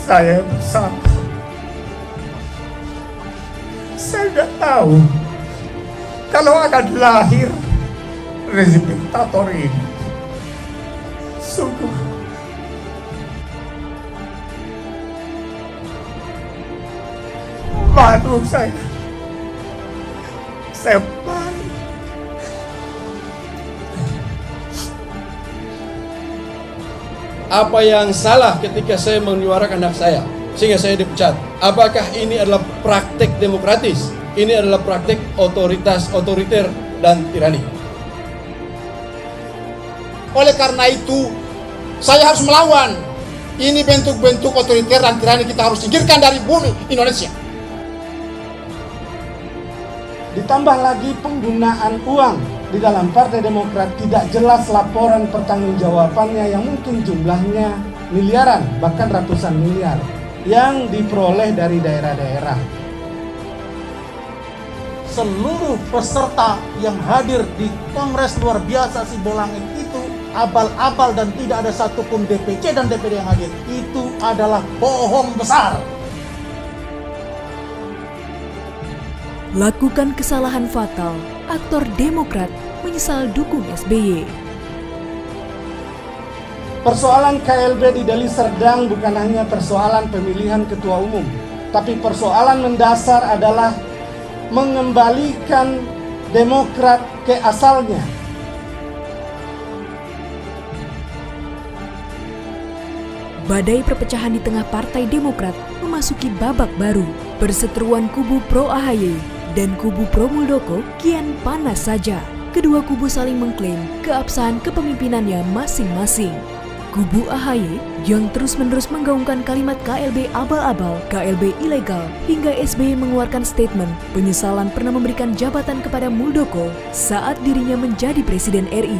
Saya bersalah. Saya nggak tahu kalau akan lahir rezim diktator ini. Sungguh malu saya. Saya malu. Apa yang salah ketika saya menyuarakan hak saya sehingga saya dipecat? Apakah ini adalah praktek demokratis? Ini adalah praktek otoriter dan tirani. Oleh karena itu, saya harus melawan. Ini bentuk-bentuk otoriter dan tirani kita harus singkirkan dari bumi Indonesia. Ditambah lagi penggunaan uang di dalam Partai Demokrat, tidak jelas laporan pertanggungjawabannya yang mungkin jumlahnya miliaran, bahkan ratusan miliar yang diperoleh dari daerah-daerah. Seluruh peserta yang hadir di Kongres luar biasa Sibolangit itu abal-abal dan tidak ada satupun DPC dan DPD yang hadir. Itu adalah bohong besar. Lakukan kesalahan fatal, aktor Demokrat menyesal dukung SBY. Persoalan KLB di Deli Serdang bukan hanya persoalan pemilihan ketua umum, tapi persoalan mendasar adalah mengembalikan Demokrat ke asalnya. Badai perpecahan di tengah Partai Demokrat memasuki babak baru. Perseteruan kubu pro AHY dan kubu pro Muldoko kian panas saja. Kedua kubu saling mengklaim keabsahan kepemimpinannya masing-masing. Kubu AHY yang terus-menerus menggaungkan kalimat KLB abal-abal, KLB ilegal, hingga SBY mengeluarkan statement penyesalan pernah memberikan jabatan kepada Muldoko saat dirinya menjadi Presiden RI.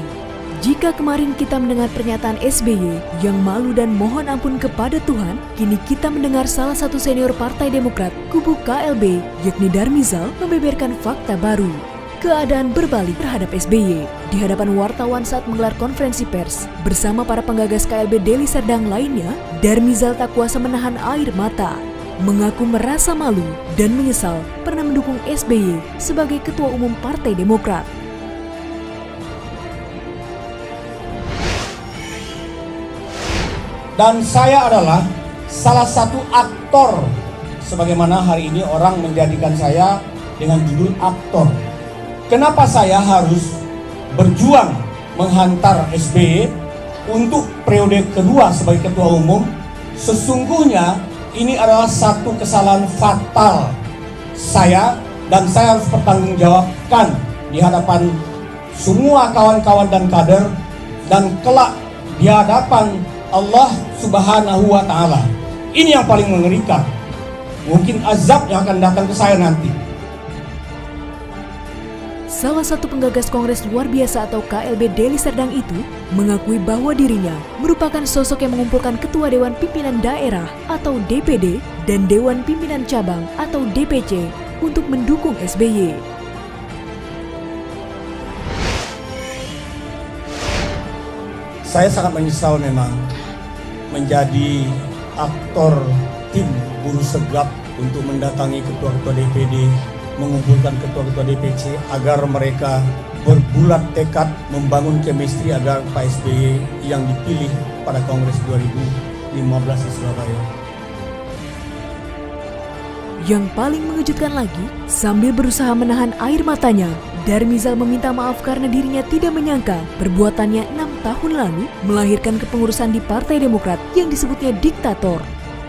Jika kemarin kita mendengar pernyataan SBY yang malu dan mohon ampun kepada Tuhan, kini kita mendengar salah satu senior Partai Demokrat, kubu KLB, yakni Darmizal, membeberkan fakta baru. Keadaan berbalik terhadap SBY. Di hadapan wartawan saat menggelar konferensi pers bersama para penggagas KLB Deli Serdang lainnya, Darmizal tak kuasa menahan air mata. Mengaku merasa malu dan menyesal pernah mendukung SBY sebagai Ketua Umum Partai Demokrat. Dan saya adalah salah satu aktor, sebagaimana hari ini orang menjadikan saya dengan judul aktor. Kenapa saya harus berjuang menghantar SBY untuk periode kedua sebagai ketua umum? Sesungguhnya ini adalah satu kesalahan fatal saya, dan saya harus bertanggungjawabkan di hadapan semua kawan-kawan dan kader, dan kelak di hadapan Allah Subhanahu wa Ta'ala. Ini yang paling mengerikan. Mungkin azab yang akan datang ke saya nanti. Salah satu penggagas Kongres Luar Biasa atau KLB Deli Serdang itu mengakui bahwa dirinya merupakan sosok yang mengumpulkan Ketua Dewan Pimpinan Daerah atau DPD dan Dewan Pimpinan Cabang atau DPC untuk mendukung SBY. Saya sangat menyesal memang menjadi aktor tim buruh segap untuk mendatangi ketua-ketua DPD, mengumpulkan ketua-ketua DPC agar mereka berbulat tekad membangun chemistry agar Pak SBY yang dipilih pada Kongres 2015 di Surabaya. Yang paling mengejutkan lagi, sambil berusaha menahan air matanya, Darmizal meminta maaf karena dirinya tidak menyangka perbuatannya 6 tahun lalu melahirkan kepengurusan di Partai Demokrat yang disebutnya diktator.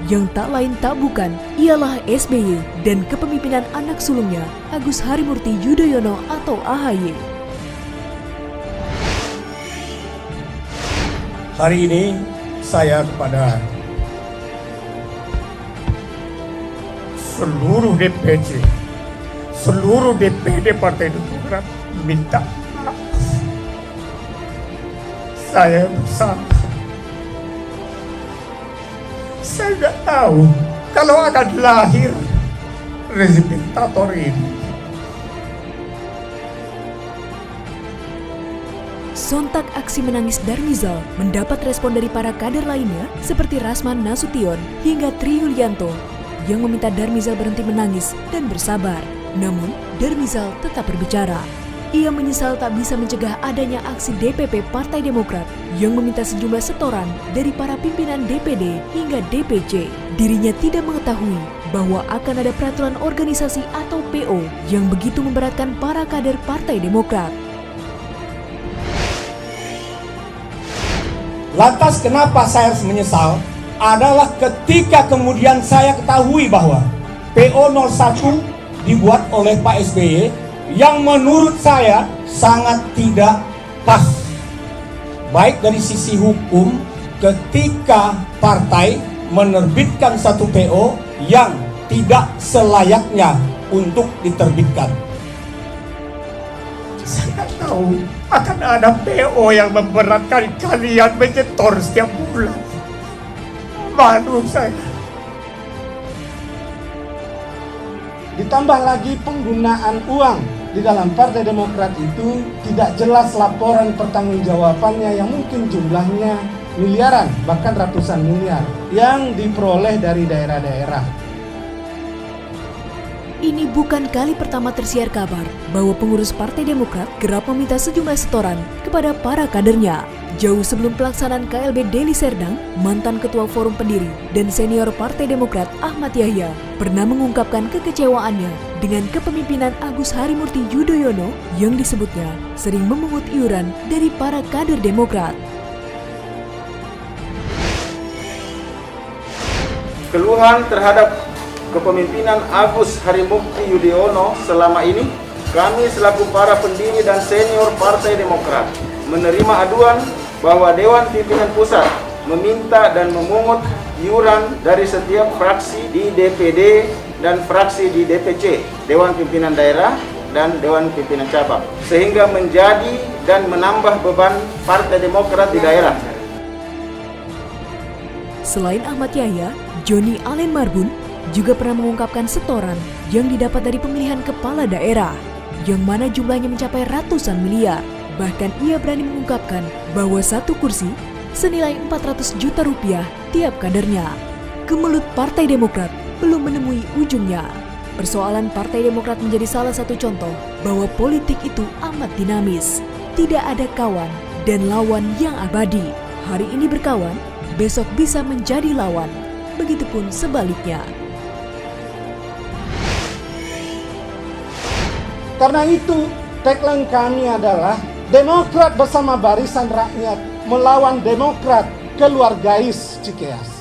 Yang tak lain tak bukan ialah SBY dan kepemimpinan anak sulungnya Agus Harimurti Yudhoyono atau AHY. Hari ini saya kepada seluruh DPC, seluruh DPD Partai Demokrat minta maaf. Saya bersalah. Saya nggak tahu kalau akan lahir rezim diktator ini. Sontak aksi menangis Darmizal mendapat respon dari para kader lainnya seperti Rasman Nasution hingga Tri Yulianto yang meminta Darmizal berhenti menangis dan bersabar. Namun, Darmizal tetap berbicara. Ia menyesal tak bisa mencegah adanya aksi DPP Partai Demokrat yang meminta sejumlah setoran dari para pimpinan DPD hingga DPC. Dirinya tidak mengetahui bahwa akan ada peraturan organisasi atau PO yang begitu memberatkan para kader Partai Demokrat. Lantas kenapa saya harus menyesal? Adalah ketika kemudian saya ketahui bahwa PO 01 dibuat oleh Pak SBY yang menurut saya sangat tidak pas. Baik dari sisi hukum ketika partai menerbitkan satu PO yang tidak selayaknya untuk diterbitkan. Saya tahu akan ada PO yang memberatkan kalian menyetor setiap bulan. Malu saya. Ditambah lagi penggunaan uang di dalam Partai Demokrat itu tidak jelas laporan pertanggungjawabannya yang mungkin jumlahnya miliaran, bahkan ratusan miliar yang diperoleh dari daerah-daerah. Ini bukan kali pertama tersiar kabar bahwa pengurus Partai Demokrat kerap meminta sejumlah setoran kepada para kadernya. Jauh sebelum pelaksanaan KLB Deli Serdang, mantan Ketua Forum Pendiri dan senior Partai Demokrat Ahmad Yahya pernah mengungkapkan kekecewaannya dengan kepemimpinan Agus Harimurti Yudhoyono yang disebutnya sering memungut iuran dari para kader Demokrat. Keluhan terhadap kepemimpinan Agus Harimurti Yudhoyono selama ini, kami selaku para pendiri dan senior Partai Demokrat menerima aduan bahwa Dewan Pimpinan Pusat meminta dan memungut iuran dari setiap fraksi di DPD dan fraksi di DPC, Dewan Pimpinan Daerah dan Dewan Pimpinan Cabang, sehingga menjadi dan menambah beban Partai Demokrat di daerah. Selain Ahmad Yahya, Joni Allen Marbun juga pernah mengungkapkan setoran yang didapat dari pemilihan kepala daerah, yang mana jumlahnya mencapai ratusan miliar. Bahkan ia berani mengungkapkan bahwa satu kursi senilai 400 juta rupiah tiap kadernya. Kemelut Partai Demokrat belum menemui ujungnya. Persoalan Partai Demokrat menjadi salah satu contoh bahwa politik itu amat dinamis. Tidak ada kawan dan lawan yang abadi. Hari ini berkawan, besok bisa menjadi lawan. Begitupun sebaliknya. Karena itu, tagline kami adalah Demokrat bersama barisan rakyat melawan Demokrat keluargais Cikeas.